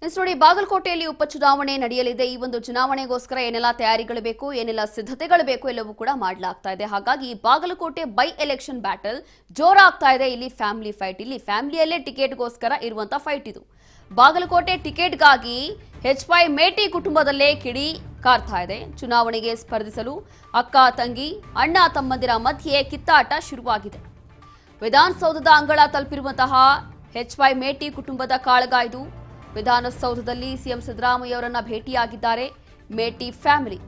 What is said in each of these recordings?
ನೋಡಿ, ಬಾಗಲಕೋಟೆಯಲ್ಲಿ ಉಪಚುನಾವಣೆ ನಡೆಯಲಿದೆ. ಈ ಒಂದು ಚುನಾವಣೆಗೋಸ್ಕರ ಏನೆಲ್ಲ ತಯಾರಿಗಳು ಬೇಕು, ಏನೆಲ್ಲ ಸಿದ್ಧತೆಗಳು ಬೇಕು ಎಲ್ಲವೂ ಕೂಡ ಮಾಡಲಾಗ್ತಾ ಇದೆ. ಹಾಗಾಗಿ ಬಾಗಲಕೋಟೆ ಬೈ ಎಲೆಕ್ಷನ್ ಬ್ಯಾಟಲ್ ಜೋರಾಗ್ತಾ ಇದೆ. ಇಲ್ಲಿ ಫ್ಯಾಮಿಲಿ ಫೈಟ್, ಇಲ್ಲಿ ಫ್ಯಾಮಿಲಿಯಲ್ಲೇ ಟಿಕೆಟ್ಗೋಸ್ಕರ ಇರುವಂತ ಫೈಟ್ ಇದು. ಬಾಗಲಕೋಟೆ ಟಿಕೆಟ್ಗಾಗಿ ಎಚ್.ವೈ. ಮೇಟಿ ಕುಟುಂಬದಲ್ಲೇ ಕಿಡಿ ಕಾರ್ತಾ ಇದೆ. ಚುನಾವಣೆಗೆ ಸ್ಪರ್ಧಿಸಲು ಅಕ್ಕ ತಂಗಿ ಅಣ್ಣ ತಮ್ಮಂದಿರ ಮಧ್ಯೆ ಕಿತ್ತಾಟ ಶುರುವಾಗಿದೆ. ವಿಧಾನಸೌಧದ ಅಂಗಳ ತಲುಪಿರುವಂತಹ ಎಚ್.ವೈ. ಮೇಟಿ ಕುಟುಂಬದ ಕಾಳಗ ಇದು. ವಿಧಾನಸೌಧದಲ್ಲಿ ಸಿಎಂ ಸಿದ್ದರಾಮಯ್ಯ ಅವರನ್ನ ಭೇಟಿಯಾಗಿದ್ದಾರೆ ಮೇಟಿ ಫ್ಯಾಮಿಲಿ.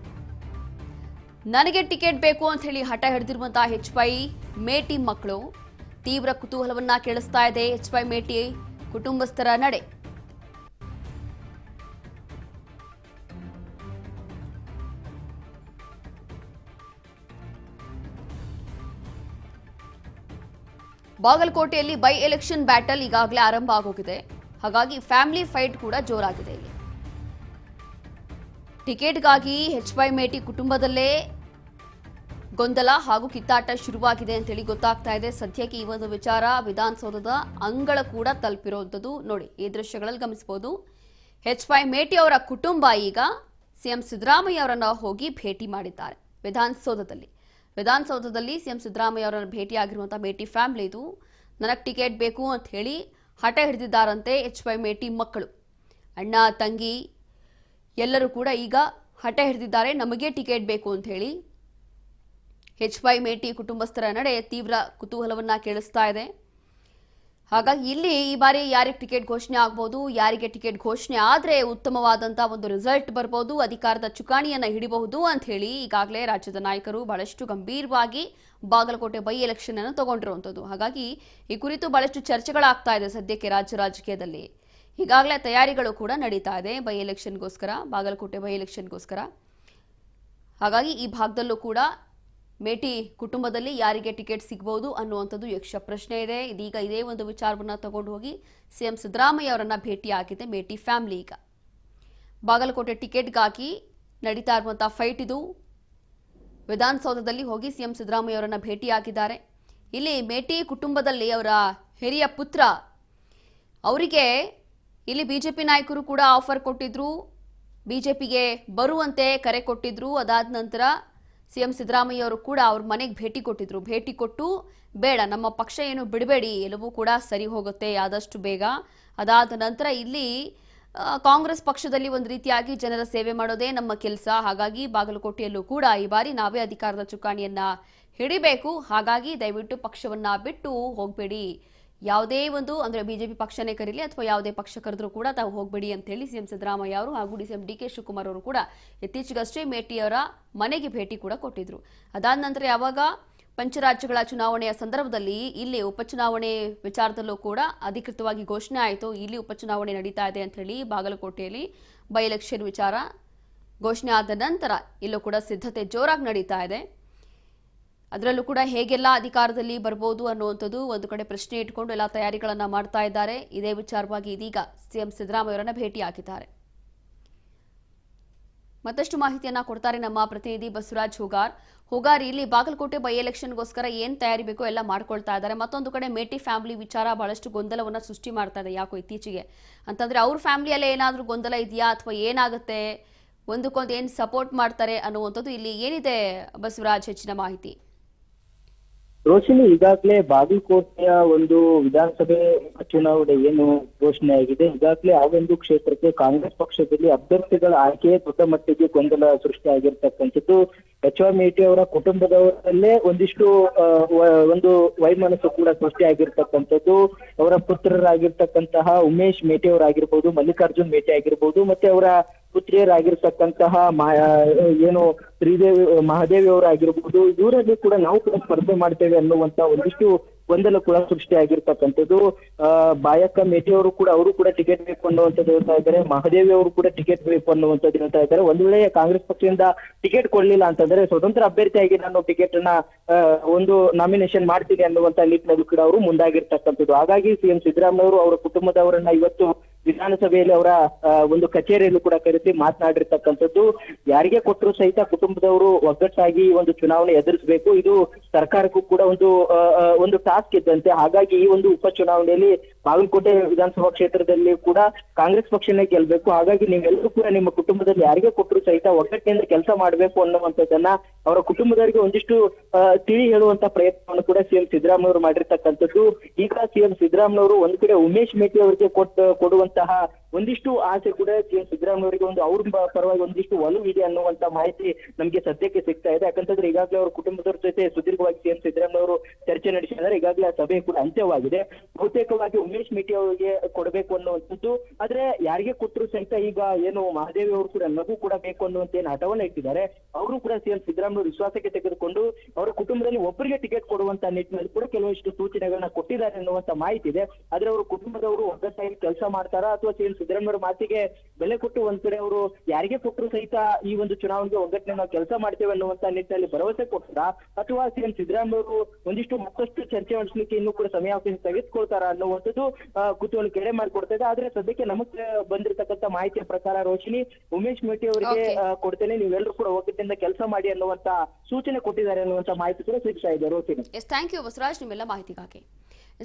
ನನಗೆ ಟಿಕೆಟ್ ಬೇಕು ಅಂತ ಹೇಳಿ ಹಠ ಹಿಡಿದಿರುವಂತಹ ಎಚ್.ವೈ. ಮೇಟಿ ಮಕ್ಕಳು ತೀವ್ರ ಕುತೂಹಲವನ್ನ ಕೇಳಿಸ್ತಾ ಇದೆ ಎಚ್.ವೈ. ಮೇಟಿ ಕುಟುಂಬಸ್ಥರ ನಡೆ. ಬಾಗಲಕೋಟೆಯಲ್ಲಿ ಬೈ ಎಲೆಕ್ಷನ್ ಬ್ಯಾಟಲ್ ಈಗಾಗಲೇ ಆರಂಭ ಆಗೋಗಿದೆ. ಹಾಗಾಗಿ ಫ್ಯಾಮಿಲಿ ಫೈಟ್ ಕೂಡ ಜೋರಾಗಿದೆ. ಇಲ್ಲಿ ಟಿಕೆಟ್ಗಾಗಿ ಎಚ್.ವೈ. ಮೇಟಿ ಕುಟುಂಬದಲ್ಲೇ ಗೊಂದಲ ಹಾಗೂ ಕಿತ್ತಾಟ ಶುರುವಾಗಿದೆ ಅಂತೇಳಿ ಗೊತ್ತಾಗ್ತಾ ಇದೆ. ಸದ್ಯಕ್ಕೆ ಈ ಒಂದು ವಿಚಾರ ವಿಧಾನಸೌಧದ ಅಂಗಳ ಕೂಡ ತಲುಪಿರುವಂಥದ್ದು. ನೋಡಿ, ಈ ದೃಶ್ಯಗಳಲ್ಲಿ ಗಮನಿಸಬಹುದು. ಎಚ್.ವೈ. ಮೇಟಿ ಅವರ ಕುಟುಂಬ ಈಗ ಸಿಎಂ ಸಿದ್ದರಾಮಯ್ಯ ಅವರನ್ನ ಹೋಗಿ ಭೇಟಿ ಮಾಡಿದ್ದಾರೆ ವಿಧಾನಸೌಧದಲ್ಲಿ ಸಿಎಂ ಸಿದ್ದರಾಮಯ್ಯ ಅವರನ್ನು ಭೇಟಿಯಾಗಿರುವಂತಹ ಮೇಟಿ ಫ್ಯಾಮಿಲಿ ಇದು. ನನಗೆ ಟಿಕೆಟ್ ಬೇಕು ಅಂತ ಹೇಳಿ ಹಠ ಹಿಡಿದಿದ್ದಾರಂತೆ ಎಚ್.ವೈ. ಮೇಟಿ ಮಕ್ಕಳು. ಅಣ್ಣ ತಂಗಿ ಎಲ್ಲರೂ ಕೂಡ ಈಗ ಹಠ ಹಿಡಿದಿದ್ದಾರೆ, ನಮಗೆ ಟಿಕೆಟ್ ಬೇಕು ಅಂತ ಹೇಳಿ. ಎಚ್.ವೈ. ಮೇಟಿ ಕುಟುಂಬಸ್ಥರ ನಡೆ ತೀವ್ರ ಕುತೂಹಲವನ್ನ ಕೇಳಿಸ್ತಾ ಇದೆ. ಹಾಗಾಗಿ ಇಲ್ಲಿ ಈ ಬಾರಿ ಯಾರಿಗೆ ಟಿಕೆಟ್ ಘೋಷಣೆ ಆಗಬಹುದು, ಯಾರಿಗೆ ಟಿಕೆಟ್ ಘೋಷಣೆ ಆದರೆ ಉತ್ತಮವಾದಂತಹ ಒಂದು ರಿಸಲ್ಟ್ ಬರಬಹುದು, ಅಧಿಕಾರದ ಚುಕ್ಕಾಣಿಯನ್ನ ಹಿಡಿಬಹುದು ಅಂತ ಹೇಳಿ ಈಗಾಗಲೇ ರಾಜ್ಯದ ನಾಯಕರು ಬಹಳಷ್ಟು ಗಂಭೀರವಾಗಿ ಬಾಗಲಕೋಟೆ ಬೈ ಎಲೆಕ್ಷನ್ ಅನ್ನು ತಗೊಂಡಿರುವಂಥದ್ದು. ಹಾಗಾಗಿ ಈ ಕುರಿತು ಬಹಳಷ್ಟು ಚರ್ಚೆಗಳಾಗ್ತಾ ಇದೆ ಸದ್ಯಕ್ಕೆ ರಾಜ್ಯ ರಾಜಕೀಯದಲ್ಲಿ. ಈಗಾಗಲೇ ತಯಾರಿಗಳು ಕೂಡ ನಡೀತಾ ಇದೆ ಬೈ ಎಲೆಕ್ಷನ್ಗೋಸ್ಕರ, ಬಾಗಲಕೋಟೆ ಬೈ ಎಲೆಕ್ಷನ್ಗೋಸ್ಕರ. ಹಾಗಾಗಿ ಈ ಭಾಗದಲ್ಲೂ ಕೂಡ ಮೇಟಿ ಕುಟುಂಬದಲ್ಲಿ ಯಾರಿಗೆ ಟಿಕೆಟ್ ಸಿಗಬಹುದು ಅನ್ನುವಂಥದ್ದು ಯಕ್ಷ ಪ್ರಶ್ನೆ ಇದೆ. ಇದೀಗ ಇದೇ ಒಂದು ವಿಚಾರವನ್ನ ತಗೊಂಡು ಹೋಗಿ ಸಿಎಂ ಸಿದ್ದರಾಮಯ್ಯ ಅವರನ್ನ ಭೇಟಿಯಾಗಿದೆ ಮೇಟಿ ಫ್ಯಾಮಿಲಿ. ಈಗ ಬಾಗಲಕೋಟೆ ಟಿಕೆಟ್ಗಾಗಿ ನಡೀತಾ ಇರುವಂತಹ ಫೈಟ್ ಇದು. ವಿಧಾನಸೌಧದಲ್ಲಿ ಹೋಗಿ ಸಿಎಂ ಸಿದ್ದರಾಮಯ್ಯ ಅವರನ್ನ ಭೇಟಿಯಾಗಿದ್ದಾರೆ. ಇಲ್ಲಿ ಮೇಟಿ ಕುಟುಂಬದಲ್ಲಿ ಅವರ ಹಿರಿಯ ಪುತ್ರ ಅವರಿಗೆ ಇಲ್ಲಿ ಬಿಜೆಪಿ ನಾಯಕರು ಕೂಡ ಆಫರ್ ಕೊಟ್ಟಿದ್ರು, ಬಿಜೆಪಿಗೆ ಬರುವಂತೆ ಕರೆ ಕೊಟ್ಟಿದ್ರು. ಅದಾದ ನಂತರ ಸಿಎಂ ಸಿದ್ದರಾಮಯ್ಯ ಅವರು ಕೂಡ ಅವ್ರ ಮನೆಗೆ ಭೇಟಿ ಕೊಟ್ಟು ಬೇಡ, ನಮ್ಮ ಪಕ್ಷ ಏನು ಬಿಡಬೇಡಿ, ಎಲ್ಲವೂ ಕೂಡ ಸರಿ ಹೋಗುತ್ತೆ ಆದಷ್ಟು ಬೇಗ. ಅದಾದ ನಂತರ ಇಲ್ಲಿ ಕಾಂಗ್ರೆಸ್ ಪಕ್ಷದಲ್ಲಿ ಒಂದು ರೀತಿಯಾಗಿ ಜನರ ಸೇವೆ ಮಾಡೋದೇ ನಮ್ಮ ಕೆಲಸ. ಹಾಗಾಗಿ ಬಾಗಲಕೋಟೆಯಲ್ಲೂ ಕೂಡ ಈ ಬಾರಿ ನಾವೇ ಅಧಿಕಾರದ ಚುಕ್ಕಾಣಿಯನ್ನ ಹಿಡಿಬೇಕು. ಹಾಗಾಗಿ ದಯವಿಟ್ಟು ಪಕ್ಷವನ್ನ ಬಿಟ್ಟು ಹೋಗಬೇಡಿ, ಯಾವುದೇ ಒಂದು ಅಂದ್ರೆ ಬಿಜೆಪಿ ಪಕ್ಷನೇ ಕರೀಲಿ ಅಥವಾ ಯಾವುದೇ ಪಕ್ಷ ಕರೆದ್ರೂ ಕೂಡ ತಾವು ಹೋಗಬೇಡಿ ಅಂತ ಹೇಳಿ ಸಿಎಂ ಸಿದ್ದರಾಮಯ್ಯ ಅವರು ಹಾಗೂ ಸಿಎಂ ಡಿ.ಕೆ. ಶಿವಕುಮಾರ್ ಅವರು ಕೂಡ ಇತ್ತೀಚೆಗಷ್ಟೇ ಮೇಟಿಯವರ ಮನೆಗೆ ಭೇಟಿ ಕೂಡ ಕೊಟ್ಟಿದ್ರು. ಅದಾದ ನಂತರ ಯಾವಾಗ ಪಂಚರಾಜ್ಯಗಳ ಚುನಾವಣೆಯ ಸಂದರ್ಭದಲ್ಲಿ ಇಲ್ಲಿ ಉಪಚುನಾವಣೆ ವಿಚಾರದಲ್ಲೂ ಕೂಡ ಅಧಿಕೃತವಾಗಿ ಘೋಷಣೆ ಆಯಿತು. ಇಲ್ಲಿ ಉಪಚುನಾವಣೆ ನಡೀತಾ ಇದೆ ಅಂತ ಹೇಳಿ ಬಾಗಲಕೋಟೆಯಲ್ಲಿ ಬೈ ಎಲೆಕ್ಷನ್ ವಿಚಾರ ಘೋಷಣೆ ಆದ ನಂತರ ಇಲ್ಲೂ ಕೂಡ ಸಿದ್ಧತೆ ಜೋರಾಗಿ ನಡೀತಾ ಇದೆ. ಅದರಲ್ಲೂ ಕೂಡ ಹೇಗೆಲ್ಲ ಅಧಿಕಾರದಲ್ಲಿ ಬರಬಹುದು ಅನ್ನುವಂಥದ್ದು ಒಂದು ಕಡೆ ಪ್ರಶ್ನೆ ಇಟ್ಕೊಂಡು ಎಲ್ಲ ತಯಾರಿಗಳನ್ನ ಮಾಡ್ತಾ ಇದ್ದಾರೆ. ಇದೇ ವಿಚಾರವಾಗಿ ಇದೀಗ ಸಿಎಂ ಸಿದ್ದರಾಮಯ್ಯ ಅವರನ್ನ ಭೇಟಿಯಾಗಿದ್ದಾರೆ. ಮತ್ತಷ್ಟು ಮಾಹಿತಿಯನ್ನ ಕೊಡ್ತಾರೆ ನಮ್ಮ ಪ್ರತಿನಿಧಿ ಬಸವರಾಜ್ ಹೋಗಾರ್. ಇಲ್ಲಿ ಬಾಗಲಕೋಟೆ ಬೈ ಎಲೆಕ್ಷನ್ಗೋಸ್ಕರ ಏನ್ ತಯಾರಿ ಬೇಕೋ ಎಲ್ಲ ಮಾಡ್ಕೊಳ್ತಾ ಇದ್ದಾರೆ. ಮತ್ತೊಂದು ಕಡೆ ಮೇಟಿ ಫ್ಯಾಮಿಲಿ ವಿಚಾರ ಬಹಳಷ್ಟು ಗೊಂದಲವನ್ನ ಸೃಷ್ಟಿ ಮಾಡ್ತಾ ಇದೆ ಯಾಕೋ ಇತ್ತೀಚೆಗೆ. ಅಂತಂದ್ರೆ ಅವ್ರ ಫ್ಯಾಮಿಲಿಯಲ್ಲೇ ಏನಾದ್ರೂ ಗೊಂದಲ ಇದೆಯಾ ಅಥವಾ ಏನಾಗುತ್ತೆ, ಒಂದಕ್ಕೊಂದು ಏನ್ ಸಪೋರ್ಟ್ ಮಾಡ್ತಾರೆ ಅನ್ನುವಂಥದ್ದು ಇಲ್ಲಿ ಏನಿದೆ ಬಸವರಾಜ್, ಹೆಚ್ಚಿನ ಮಾಹಿತಿ? ರೋಶಿನಿ, ಈಗಾಗಲೇ ಬಾಗಲಕೋಟೆಯ ಒಂದು ವಿಧಾನಸಭೆ ಚುನಾವಣೆ ಏನು ಘೋಷಣೆ ಆಗಿದೆ, ಈಗಾಗಲೇ ಆ ಒಂದು ಕ್ಷೇತ್ರಕ್ಕೆ ಕಾಂಗ್ರೆಸ್ ಪಕ್ಷದಲ್ಲಿ ಅಭ್ಯರ್ಥಿಗಳ ಆಯ್ಕೆ ದೊಡ್ಡ ಮಟ್ಟಿಗೆ ಗೊಂದಲ ಸೃಷ್ಟಿಯಾಗಿರ್ತಕ್ಕಂಥದ್ದು. ಎಚ್.ವೈ. ಮೇಟಿ ಅವರ ಕುಟುಂಬದವರಲ್ಲೇ ಒಂದಿಷ್ಟು ಒಂದು ವೈಮನಸ್ಸು ಕೂಡ ಸೃಷ್ಟಿಯಾಗಿರ್ತಕ್ಕಂಥದ್ದು. ಅವರ ಪುತ್ರರಾಗಿರ್ತಕ್ಕಂತಹ ಉಮೇಶ್ ಮೇಟಿ ಅವರಾಗಿರ್ಬೋದು, ಮಲ್ಲಿಕಾರ್ಜುನ್ ಮೇಟಿ ಆಗಿರ್ಬೋದು, ಮತ್ತೆ ಅವರ ಪುತ್ರಿಯರಾಗಿರ್ತಕ್ಕಂತಹ ಏನು ಶ್ರೀದೇವಿ ಮಹಾದೇವಿ ಅವರಾಗಿರ್ಬೋದು, ಇವರಲ್ಲಿ ಕೂಡ ನಾವು ಕೂಡ ಸ್ಪರ್ಧೆ ಮಾಡ್ತೇವೆ ಅನ್ನುವಂತ ಒಂದಿಷ್ಟು ಗೊಂದಲ ಕೂಡ ಸೃಷ್ಟಿಯಾಗಿರ್ತಕ್ಕಂಥದ್ದು. ಬಾಯಕ್ಕ ಮೇಟಿ ಅವರು ಕೂಡ ಟಿಕೆಟ್ ಬೇಕು ಅನ್ನುವಂಥದ್ದು ಹೇಳ್ತಾ ಇದ್ದಾರೆ. ಮಹಾದೇವಿ ಅವರು ಕೂಡ ಟಿಕೆಟ್ ಬೇಕು ಅನ್ನುವಂಥದ್ದು ಹೇಳ್ತಾ ಇದ್ದಾರೆ. ಒಂದು ವೇಳೆ ಕಾಂಗ್ರೆಸ್ ಪಕ್ಷದಿಂದ ಟಿಕೆಟ್ ಕೊಡ್ಲಿಲ್ಲ ಅಂತಂದ್ರೆ ಸ್ವತಂತ್ರ ಅಭ್ಯರ್ಥಿಯಾಗಿ ನಾನು ಟಿಕೆಟ್ ಅನ್ನ ಒಂದು ನಾಮಿನೇಷನ್ ಮಾಡ್ತೀನಿ ಅನ್ನುವಂತ ನಿಟ್ಟಿನಲ್ಲಿ ಕೂಡ ಅವರು ಮುಂದಾಗಿರ್ತಕ್ಕಂಥದ್ದು. ಹಾಗಾಗಿ ಸಿಎಂ ಸಿದ್ದರಾಮಯ್ಯ ಅವರು ಅವರ ಕುಟುಂಬದವರನ್ನ ಇವತ್ತು ವಿಧಾನಸಭೆಯಲ್ಲಿ ಅವರ ಒಂದು ಕಚೇರಿಯಲ್ಲೂ ಕೂಡ ಕರೆಸಿ ಮಾತನಾಡಿರ್ತಕ್ಕಂಥದ್ದು. ಯಾರಿಗೆ ಕೊಟ್ಟರು ಸಹಿತ ಕುಟುಂಬದವರು ಒಗ್ಗಟ್ಟಾಗಿ ಒಂದು ಚುನಾವಣೆ ಎದುರಿಸಬೇಕು. ಇದು ಸರ್ಕಾರಕ್ಕೂ ಕೂಡ ಒಂದು ಟಾಸ್ಕ್ ಇದ್ದಂತೆ. ಹಾಗಾಗಿ ಈ ಒಂದು ಉಪಚುನಾವಣೆಯಲ್ಲಿ ಬಾಗಲಕೋಟೆ ವಿಧಾನಸಭಾ ಕ್ಷೇತ್ರದಲ್ಲಿ ಕೂಡ ಕಾಂಗ್ರೆಸ್ ಪಕ್ಷನೇ ಗೆಲ್ಬೇಕು. ಹಾಗಾಗಿ ನೀವೆಲ್ಲರೂ ಕೂಡ ನಿಮ್ಮ ಕುಟುಂಬದಲ್ಲಿ ಯಾರಿಗೆ ಕೊಟ್ಟರು ಸಹಿತ ಒಗ್ಗಟ್ಟಿನಿಂದ ಕೆಲಸ ಮಾಡಬೇಕು ಅನ್ನುವಂಥದ್ದನ್ನ ಅವರ ಕುಟುಂಬದವರಿಗೆ ಒಂದಿಷ್ಟು ತಿಳಿ ಹೇಳುವಂತ ಪ್ರಯತ್ನವನ್ನು ಕೂಡ ಸಿಎಂ ಸಿದ್ದರಾಮಯ್ಯ ಅವರು ಮಾಡಿರ್ತಕ್ಕಂಥದ್ದು. ಈಗ ಸಿಎಂ ಸಿದ್ದರಾಮಯ್ಯ ಒಂದ್ ಕಡೆ ಉಮೇಶ್ ಮೇಟಿ ಅವರಿಗೆ ಕೊಡುವಂತಹ ಒಂದಿಷ್ಟು ಆಸೆ ಕೂಡ ಸಿಎಂ ಸಿದ್ದರಾಮಯ್ಯ ಅವರಿಗೆ ಅವ್ರ ಪರವಾಗಿ ಒಂದಿಷ್ಟು ಒಲವು ಇದೆ ಅನ್ನುವಂತ ಮಾಹಿತಿ ನಮ್ಗೆ ಸದ್ಯಕ್ಕೆ ಸಿಗ್ತಾ ಇದೆ. ಯಾಕಂತಂದ್ರೆ ಈಗಾಗಲೇ ಅವ್ರ ಕುಟುಂಬದವ್ರ ಜೊತೆ ಸುದೀರ್ಘವಾಗಿ ಸಿಎಂ ಸಿದ್ದರಾಮಯ್ಯ ಅವರು ಚರ್ಚೆ ನಡೆಸಿದ್ದಾರೆ. ಈಗಾಗಲೇ ಆ ಸಭೆ ಕೂಡ ಅಂತ್ಯವಾಗಿದೆ. ಬಹುತೇಕವಾಗಿ ಉಮೇಶ್ ಮೇಟಿ ಅವರಿಗೆ ಕೊಡಬೇಕು ಅನ್ನುವಂಥದ್ದು. ಆದ್ರೆ ಯಾರಿಗೆ ಕೊಟ್ಟರು ಸಹಿತ ಈಗ ಏನು ಮಹಾದೇವಿ ಅವರು ಕೂಡ ನಗು ಕೂಡ ಬೇಕು ಅನ್ನುವಂತ ಏನು ಹಠವನ್ನ ಇಟ್ಟಿದ್ದಾರೆ. ಅವರು ಕೂಡ ಸಿಎಂ ಸಿದ್ದರಾಮಯ್ಯ ವಿಶ್ವಾಸಕ್ಕೆ ತೆಗೆದುಕೊಂಡು ಅವರ ಕುಟುಂಬದಲ್ಲಿ ಒಬ್ಬರಿಗೆ ಟಿಕೆಟ್ ಕೊಡುವಂತ ನಿಟ್ಟಿನಲ್ಲಿ ಕೂಡ ಕೆಲವಷ್ಟು ಸೂಚನೆಗಳನ್ನ ಕೊಟ್ಟಿದ್ದಾರೆ ಅನ್ನುವಂತ ಮಾಹಿತಿ ಇದೆ. ಆದ್ರೆ ಅವರು ಕುಟುಂಬದವರು ಒಗ್ಗಟ್ಟಾಗಿ ಕೆಲಸ ಮಾಡ್ತಾರಾ ಅಥವಾ ಸಿಎಂ ಸಿದ್ದರಾಮಯ್ಯ ಮಾತಿಗೆ ಬೆಲೆ ಕೊಟ್ಟು ಒಂದ್ ಕಡೆ ಅವರು ಯಾರಿಗೆ ಕೊಟ್ಟರು ಸಹಿತ ಈ ಒಂದು ಚುನಾವಣೆಗೆ ಒಗ್ಗಟ್ಟಿನ ನಾವು ಕೆಲಸ ಮಾಡ್ತೇವೆ ಅನ್ನುವಂತ ನಿಟ್ಟಿನಲ್ಲಿ ಭರವಸೆ ಕೊಡ್ತಾರಾ ಅಥವಾ ಸಿಎಂ ಸಿದ್ದರಾಮಯ್ಯ ಅವರು ಒಂದಿಷ್ಟು ಮತ್ತಷ್ಟು ಚರ್ಚೆ ನಡೆಸಲಿಕ್ಕೆ ಇನ್ನೂ ಕೂಡ ಸಮಯಾವಕಾಶ ತೆಗೆದುಕೊಳ್ತಾರ ಅನ್ನುವಂಥದ್ದು ಕುತೂಹಲ ಕೆಡೆ ಮಾಡಿಕೊಡ್ತಾ ಇದೆ. ಆದ್ರೆ ಸದ್ಯಕ್ಕೆ ನಮಗೆ ಬಂದಿರತಕ್ಕಂತ ಮಾಹಿತಿಯ ಪ್ರಕಾರ ರೋಶಿನಿ ಉಮೇಶ್ ಮೇಟಿ ಅವರಿಗೆ ಕೊಡ್ತೇನೆ, ನೀವೆಲ್ಲರೂ ಕೂಡ ಒಗ್ಗಟ್ಟಿನಿಂದ ಕೆಲಸ ಮಾಡಿ ಅನ್ನುವಂತ ಸೂಚನೆ ಕೊಟ್ಟಿದ್ದಾರೆ ಅನ್ನುವಂತ ಮಾಹಿತಿ ಕೂಡ ಸಿಗ್ತಾ ಇದೆ ರೋಶಿನಿ. ಥ್ಯಾಂಕ್ ಯು ಬಸವರಾಜ್ ನಿಮ್ಮೆಲ್ಲ ಮಾಹಿತಿಗಾಗಿ.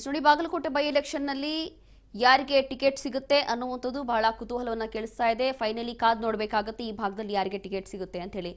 ನೋಡಿ, ಬಾಗಲಕೋಟೆ ಬೈ ಎಲೆಕ್ಷನ್ ನಲ್ಲಿ ಯಾರಿಗೆ ಟಿಕೆಟ್ ಸಿಗುತ್ತೆ ಅನ್ನುವಂಥದ್ದು ಬಹಳ ಕುತೂಹಲವನ್ನ ಕೇಳಿಸ್ತಾ ಇದೆ. ಫೈನಲಿ ಕಾದ್ ನೋಡ್ಬೇಕಾಗತ್ತೆ ಈ ಭಾಗದಲ್ಲಿ ಯಾರಿಗೆ ಟಿಕೆಟ್ ಸಿಗುತ್ತೆ ಅಂತ ಹೇಳಿ.